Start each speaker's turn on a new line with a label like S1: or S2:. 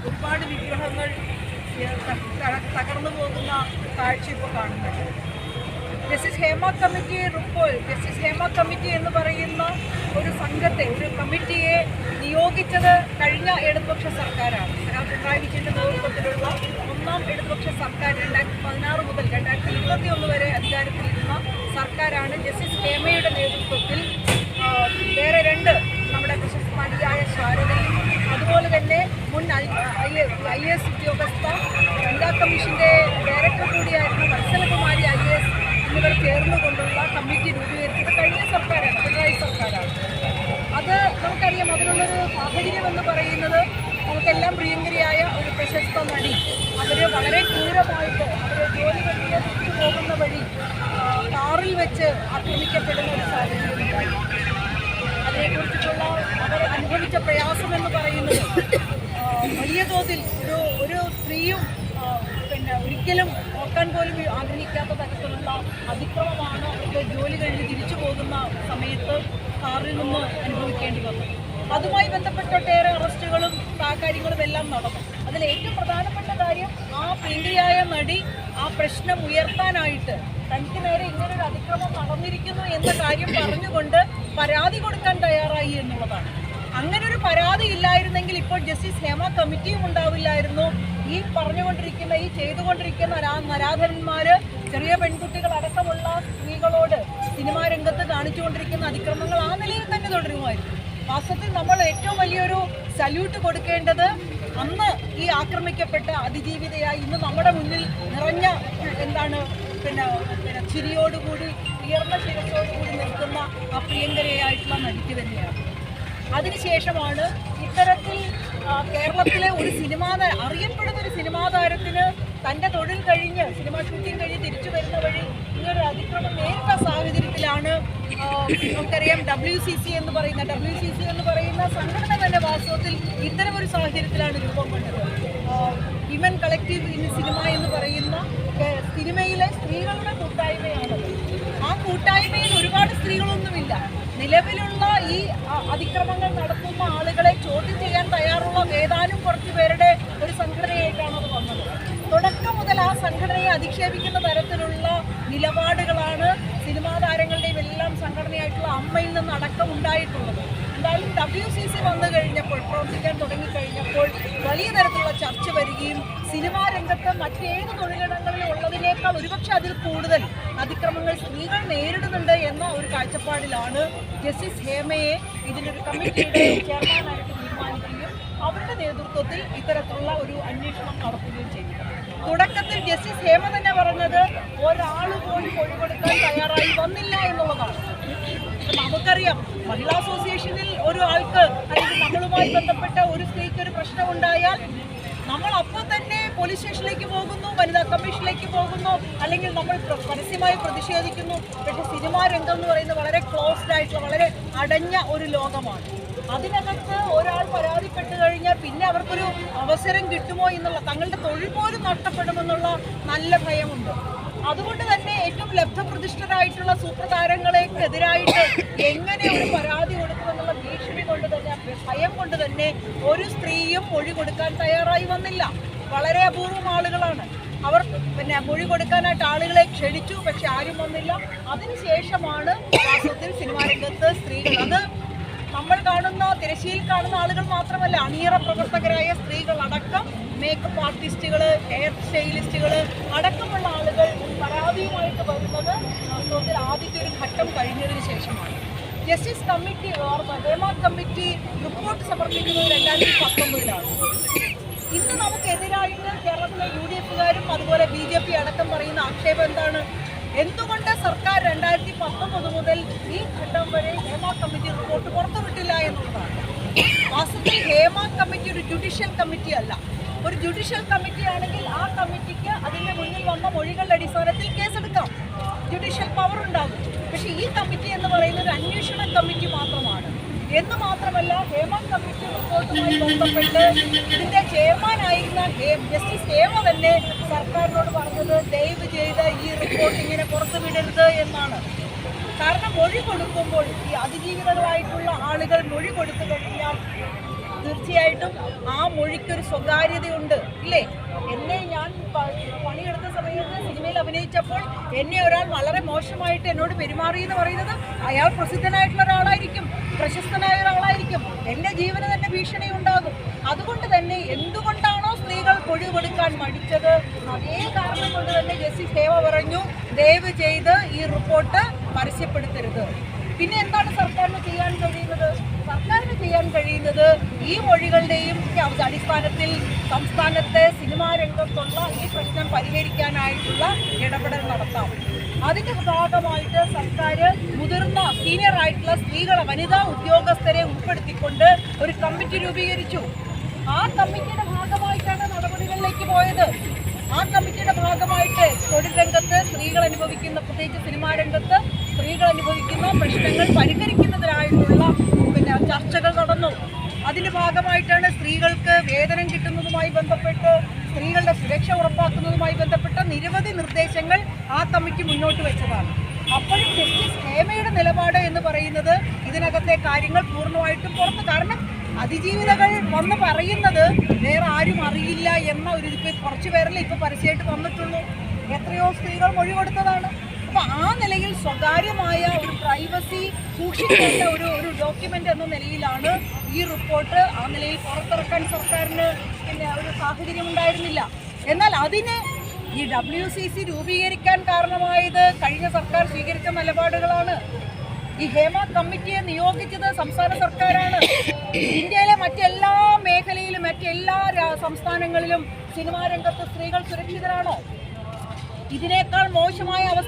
S1: ഒരുപാട് വിഗ്രഹങ്ങൾ തകർന്നു പോകുന്ന കാഴ്ച ഇപ്പോൾ കാണുന്നുണ്ട്. Justice Hema committee report, justice Hema committee എന്ന് പറയുന്ന ഒരു സംഘത്തെ, ഒരു കമ്മിറ്റിയെ നിയോഗിച്ചത് കഴിഞ്ഞ ഇടതുപക്ഷ സർക്കാരാണ്. പിണറായി വിജയൻ്റെ നേതൃത്വത്തിലുള്ള ഒന്നാം ഇടതുപക്ഷ സർക്കാർ 2016 മുതൽ 2021 വരെ അധികാരത്തിലിരുന്ന സർക്കാരാണ്. ജസ്റ്റിസ് ഹേമയുടെ നേതൃത്വത്തിൽ വേറെ രണ്ട് നമ്മുടെ പ്രശസ്തമതിയായ ശാരദയും അതുപോലെ തന്നെ മുൻ IAS ഉദ്യോഗസ്ഥ വനിതാ കമ്മീഷന്റെ ഡയറക്ടർ കൂടിയായിരുന്ന വത്സലകുമാരി IAS എന്നിവർ ചേർന്നുകൊണ്ടുള്ള കമ്മിറ്റി രൂപീകരിച്ചത് കഴിഞ്ഞ സർക്കാരാണ്, പിണറായി സർക്കാരാണ്. അത് നമുക്കറിയാം. അതിനുള്ളൊരു സാഹചര്യം എന്ന് പറയുന്നത് നമുക്കെല്ലാം പ്രിയങ്കരിയായ ഒരു പ്രശസ്ത നടി അവർ വളരെ ക്രൂരമായിട്ട് അവർ ജോലി കഴിഞ്ഞ് തിരിച്ചു പോകുന്ന വഴി കാറിൽ വെച്ച് ആക്രമിക്കപ്പെടുന്ന ഒരു സാഹചര്യം ഉണ്ടായി. അതിനെക്കുറിച്ചിട്ടുള്ള അവർ അനുഭവിച്ച പ്രയാസം എന്ന് പറയുന്നത് വലിയ തോതിൽ ഒരു സ്ത്രീയും ഒരിക്കലും ഓർക്കാൻ പോലും ആഗ്രഹിക്കാത്ത തരത്തിലുള്ള അതിക്രമമാണ് അവർക്ക് ജോലി കഴിഞ്ഞ് തിരിച്ചു പോകുന്ന സമയത്ത് കാറിൽ നിന്ന് അനുഭവിക്കേണ്ടി വന്നത്. അതുമായി ബന്ധപ്പെട്ട ഒട്ടേറെ അറസ്റ്റുകളും കാര്യങ്ങളും എല്ലാം നടന്നു. അതിൽ ഏറ്റവും പ്രധാനപ്പെട്ട കാര്യം ആ പ്രിയങ്കരിയായ നടി ആ പ്രശ്നം ഉയർത്താനായിട്ട് തനിക്ക് നേരെ ഇങ്ങനൊരു അതിക്രമം നടന്നിരിക്കുന്നു എന്ന കാര്യം പറഞ്ഞുകൊണ്ട് പരാതി കൊടുക്കാൻ തയ്യാറായി എന്നുള്ളതാണ്. അങ്ങനൊരു പരാതി ഇല്ലായിരുന്നെങ്കിൽ ഇപ്പോൾ ജസ്റ്റിസ് ഹേമ കമ്മിറ്റിയും ഉണ്ടാവില്ലായിരുന്നു. ഈ പറഞ്ഞുകൊണ്ടിരിക്കുന്ന, ഈ ചെയ്തുകൊണ്ടിരിക്കുന്ന നരാധനന്മാർ ചെറിയ പെൺകുട്ടികൾ അടക്കമുള്ള സ്ത്രീകളോട് സിനിമാ രംഗത്ത് കാണിച്ചുകൊണ്ടിരിക്കുന്ന അതിക്രമങ്ങൾ ആ നിലയിൽ തന്നെ തുടരുമായിരുന്നു. വാസ്തവത്തിൽ നമ്മൾ ഏറ്റവും വലിയൊരു സല്യൂട്ട് കൊടുക്കേണ്ടത് അന്ന് ഈ ആക്രമിക്കപ്പെട്ട അതിജീവിതയായി ഇന്ന് നമ്മുടെ മുന്നിൽ നിറഞ്ഞ ചിരിയോടുകൂടി ഉയർന്ന ശിരസോടുകൂടി നിൽക്കുന്ന ആ പ്രിയങ്കരയായിട്ടുള്ള നടിക്ക് തന്നെയാണ്. അതിനുശേഷമാണ് ഇത്തരത്തിൽ കേരളത്തിലെ ഒരു അറിയപ്പെടുന്ന ഒരു സിനിമാ താരത്തിന് തൻ്റെ തൊഴിൽ കഴിഞ്ഞ് സിനിമാ ഷൂട്ടിംഗ് കഴിഞ്ഞ് തിരിച്ചു വരുന്ന വഴി ഇങ്ങനൊരു അതിക്രമം നേരിട്ട സാഹചര്യത്തിലാണ് നമുക്കറിയാം WCC എന്ന് പറയുന്ന സംഘടന തന്നെ വാസ്തവത്തിൽ ഇത്തരമൊരു സാഹചര്യത്തിലാണ് രൂപം കൊണ്ടത്. വിമൻ കളക്റ്റീവ് ഇൻ സിനിമ എന്ന് പറയുന്ന സിനിമയിലെ സ്ത്രീകളുടെ കൂട്ടായ്മയാണത്. ആ കൂട്ടായ്മയിൽ ഒരുപാട് സ്ത്രീകളൊന്നുമില്ല. നിലവിലുള്ള ഈ അതിക്രമങ്ങൾ നടത്തുന്ന ആളുകളെ ചോദ്യം ചെയ്യാൻ തയ്യാറുള്ള ഏതാനും കുറച്ച് പേരുടെ ഒരു സംഘടനയായിട്ടാണ് അത് വന്നത്. തുടക്കം മുതൽ ആ സംഘടനയെ അധിക്ഷേപിക്കുന്ന തരത്തിലുള്ള നിലപാടുകളാണ് സിനിമാ താരങ്ങളുടെയും എല്ലാം സംഘടനയായിട്ടുള്ള അമ്മയിൽ നിന്ന് അടക്കം ഉണ്ടായിട്ടുള്ളത്. എന്തായാലും WCC വന്നു കഴിഞ്ഞപ്പോൾ, പ്രവർത്തിക്കാൻ തുടങ്ങിക്കഴിഞ്ഞപ്പോൾ വലിയ തരത്തിലുള്ള ചർച്ച വരികയും സിനിമാ രംഗത്ത് മറ്റേത് തൊഴിലിടങ്ങളിൽ ഉള്ളതിനേക്കാൾ ഒരുപക്ഷെ അതിൽ കൂടുതൽ അതിക്രമങ്ങൾ സ്ത്രീകൾ നേരിടുന്നുണ്ട് എന്ന ഒരു കാഴ്ചപ്പാടിലാണ് ജസ്റ്റിസ് ഹേമയെ ഇതിനൊരു കമ്മിറ്റിയുടെ ചെയർമാനായിട്ട് തീരുമാനിക്കുകയും അവരുടെ നേതൃത്വത്തിൽ ഇത്തരത്തിലുള്ള ഒരു അന്വേഷണം നടത്തുകയും ചെയ്തു. തുടക്കത്തിൽ ജസ്റ്റിസ് ഹേമ തന്നെ പറഞ്ഞത് ഒരാൾ പോലും മൊഴി കൊടുക്കാൻ തയ്യാറായി വന്നില്ല എന്നുള്ളതാണ്. നമുക്കറിയാം, മഹിളാ അസോസിയേഷനിൽ ഒരു ആൾക്ക് അല്ലെങ്കിൽ നമ്മളുമായി ബന്ധപ്പെട്ട ഒരു സ്ത്രീക്ക് ഒരു പ്രശ്നമുണ്ടായാൽ നമ്മൾ അപ്പോൾ തന്നെ പോലീസ് സ്റ്റേഷനിലേക്ക് പോകുന്നു, വനിതാ കമ്മീഷനിലേക്ക് പോകുന്നു, അല്ലെങ്കിൽ നമ്മൾ പരസ്യമായി പ്രതിഷേധിക്കുന്നു. പക്ഷേ സിനിമാ രംഗം എന്ന് പറയുന്നത് വളരെ ക്ലോസ്ഡ് ആയിട്ടുള്ള വളരെ അടഞ്ഞ ഒരു ലോകമാണ്. അതിനകത്ത് ഒരാൾ പരാതിപ്പെട്ട് കഴിഞ്ഞാൽ പിന്നെ അവർക്കൊരു അവസരം കിട്ടുമോ എന്നുള്ള, തങ്ങളുടെ തൊഴിൽ പോലും നഷ്ടപ്പെടുമെന്നുള്ള നല്ല ഭയമുണ്ട്. അതുകൊണ്ട് തന്നെ ഏറ്റവും ലബ്ധപ്രതിഷ്ഠരായിട്ടുള്ള സൂപ്പർ താരങ്ങളെക്കെതിരായിട്ട് എങ്ങനെ ഒരു പരാതി കൊടുക്കുമെന്നുള്ള ഭീഷണി കൊണ്ട് തന്നെ, ഭയം കൊണ്ട് തന്നെ ഒരു സ്ത്രീയും മൊഴി കൊടുക്കാൻ തയ്യാറായി വന്നില്ല. വളരെ അപൂർവം ആളുകളാണ്. അവർ മൊഴി കൊടുക്കാനായിട്ട് ആളുകളെ ക്ഷണിച്ചു, പക്ഷെ ആരും വന്നില്ല. അതിനുശേഷമാണ് വാസ്തവത്തിൽ സിനിമാ രംഗത്ത് സ്ത്രീകൾ, അത് നമ്മൾ കാണുന്ന തിരശ്ശീൽ കാണുന്ന ആളുകൾ മാത്രമല്ല, അണിയറ പ്രവർത്തകരായ സ്ത്രീകൾ അടക്കം, മേക്കപ്പ് ആർട്ടിസ്റ്റുകൾ, ഹെയർ സ്റ്റൈലിസ്റ്റുകൾ അടക്കമുള്ള ആളുകൾ പരാതിയുമായിട്ട് വരുന്നത് വാസ്തവത്തിൽ ആദ്യത്തെ ഒരു ഘട്ടം കഴിഞ്ഞതിന് ശേഷമാണ്. Justice committee, Hema committee report സമർപ്പിക്കുന്നത് 2019-ലാണ്. ഇന്ന് നമുക്കെതിരായിട്ട് കേരളത്തിലെ UDFകാരും അതുപോലെ BJP അടക്കം പറയുന്ന ആക്ഷേപം എന്താണ്? എന്തുകൊണ്ട് സർക്കാർ 2019 മുതൽ ഈ ഘട്ടം വരെ ഹേമ കമ്മിറ്റി റിപ്പോർട്ട് പുറത്തുവിട്ടില്ല എന്നുള്ളതാണ്. വാസ്തവത്തിൽ ഹേമ കമ്മിറ്റി ഒരു ജുഡീഷ്യൽ കമ്മിറ്റി അല്ല. ഒരു ജുഡീഷ്യൽ കമ്മിറ്റി ആണെങ്കിൽ ആ കമ്മിറ്റിക്ക് അതിൻ്റെ മുന്നിൽ വന്ന മൊഴികളുടെ അടിസ്ഥാനത്തിൽ കേസെടുക്കാം, ജുഡീഷ്യൽ പവർ ഉണ്ടാകും. പക്ഷേ ഈ കമ്മിറ്റി എന്ന് പറയുന്നത് ഒരു അന്വേഷണ കമ്മിറ്റി മാത്രമാണ്. എന്ന് മാത്രമല്ല, ഹേമ കമ്മിറ്റി റിപ്പോർട്ടുമായി ബന്ധപ്പെട്ട് ഇതിൻ്റെ ചെയർമാനായിരുന്ന ജസ്റ്റിസ് ഹേമ തന്നെ സർക്കാരിനോട് പറഞ്ഞത് ദയവ് ചെയ്ത് ഈ റിപ്പോർട്ട് ഇങ്ങനെ പുറത്തുവിടരുത് എന്നാണ്. കാരണം മൊഴി കൊടുക്കുമ്പോൾ ഈ അതിജീവിതകളായിട്ടുള്ള ആളുകൾ മൊഴി കൊടുത്തു കഴിഞ്ഞാൽ തീർച്ചയായിട്ടും ആ മൊഴിക്കൊരു സ്വകാര്യതയുണ്ട് ഇല്ലേ? ഞാൻ പണിയെടുത്ത സമയത്ത് സിനിമയിൽ അഭിനയിച്ചപ്പോൾ എന്നെ ഒരാൾ വളരെ മോശമായിട്ട് എന്നോട് പെരുമാറി എന്ന് പറയുന്നത് അയാൾ പ്രസിദ്ധനായിട്ടുള്ള ഒരാളായിരിക്കും, പ്രശസ്തനായ ഒരാളായിരിക്കും. എൻ്റെ ജീവന് തന്നെ ഭീഷണി ഉണ്ടാകും. അതുകൊണ്ട് തന്നെ എന്തുകൊണ്ടാണോ സ്ത്രീകൾ മൊഴികൊടുക്കാൻ മടിച്ചത്, അതേ കാരണം കൊണ്ട് തന്നെ ജസ്റ്റിസ് ഹേമ പറഞ്ഞു, ദയവ് ചെയ്ത് ഈ റിപ്പോർട്ട് പരസ്യപ്പെടുത്തരുത്. പിന്നെ എന്താണ് സർക്കാരിന് ചെയ്യാൻ കഴിയുന്നത്? സർക്കാരിന് ചെയ്യാൻ കഴിയുന്നത് ഈ മൊഴികളുടെയും അടിസ്ഥാനത്തിൽ സംസ്ഥാനത്തെ സിനിമാ രംഗത്തുള്ള ഈ പ്രശ്നം പരിഹരിക്കാനായിട്ടുള്ള ഇടപെടൽ നടത്താം. അതിൻ്റെ ഭാഗമായിട്ട് സർക്കാർ മുതിർന്ന സീനിയർ ആയിട്ടുള്ള വനിതാ ഉദ്യോഗസ്ഥരെ ഉൾപ്പെടുത്തിക്കൊണ്ട് ഒരു കമ്മിറ്റി രൂപീകരിച്ചു. ആ കമ്മിറ്റിയുടെ ഭാഗമായിട്ടാണ് നടപടികളിലേക്ക് പോയത്. ആ കമ്മിറ്റിയുടെ ഭാഗമായിട്ട് തൊഴിൽ രംഗത്ത് സ്ത്രീകൾ അനുഭവിക്കുന്ന, പ്രത്യേകിച്ച് സിനിമാ രംഗത്ത് സ്ത്രീകൾ അനുഭവിക്കുന്ന പ്രശ്നങ്ങൾ പരിഹരിക്കുന്നതിനായിട്ടുള്ള ചർച്ചകൾ നടന്നു. അതിൻ്റെ ഭാഗമായിട്ടാണ് സ്ത്രീകൾക്ക് വേതനം കിട്ടുന്നതുമായി ബന്ധപ്പെട്ട്, സ്ത്രീകളുടെ സുരക്ഷ ഉറപ്പാക്കുന്നതുമായി ബന്ധപ്പെട്ട നിരവധി നിർദ്ദേശങ്ങൾ ആ കമ്മിറ്റി മുന്നോട്ട് വെച്ചതാണ്. അപ്പോഴും ജസ്റ്റിസ് ഹേമയുടെ നിലപാട് എന്ന് പറയുന്നത് ഇതിനകത്തെ കാര്യങ്ങൾ പൂർണ്ണമായിട്ടും പുറത്ത്, കാരണം അതിജീവിതകൾ വന്ന് പറയുന്നത് വേറെ ആരും അറിയില്ല എന്ന ഒരു കുറച്ച് പേരല്ലേ ഇപ്പോൾ പരസ്യമായിട്ട് വന്നിട്ടുള്ളൂ. എത്രയോ സ്ത്രീകൾ മൊഴി കൊടുത്തതാണ്. അപ്പോൾ ആ നിലയിൽ സ്വകാര്യമായ ഒരു പ്രൈവസി സൂക്ഷിക്കേണ്ട ഒരു ഡോക്യുമെൻ്റ് എന്ന നിലയിലാണ് ഈ റിപ്പോർട്ട് ആ നിലയിൽ പുറത്തിറക്കാൻ സർക്കാരിന് ഒരു സാഹചര്യം ഉണ്ടായിരുന്നില്ല. എന്നാൽ അതിന് ഈ WCC രൂപീകരിക്കാൻ കാരണമായത് കഴിഞ്ഞ സർക്കാർ സ്വീകരിച്ച നിലപാടുകളാണ്. ഈ ഹേമ കമ്മിറ്റിയെ നിയോഗിച്ചത് സംസ്ഥാന സർക്കാരാണ്. ഇന്ത്യയിലെ മറ്റെല്ലാ മേഖലയിലും മറ്റെല്ലാ സംസ്ഥാനങ്ങളിലും സിനിമാ രംഗത്ത് സ്ത്രീകൾ സുരക്ഷിതരാണോ? ഇതിനേക്കാൾ മോശമായ അവസ്ഥ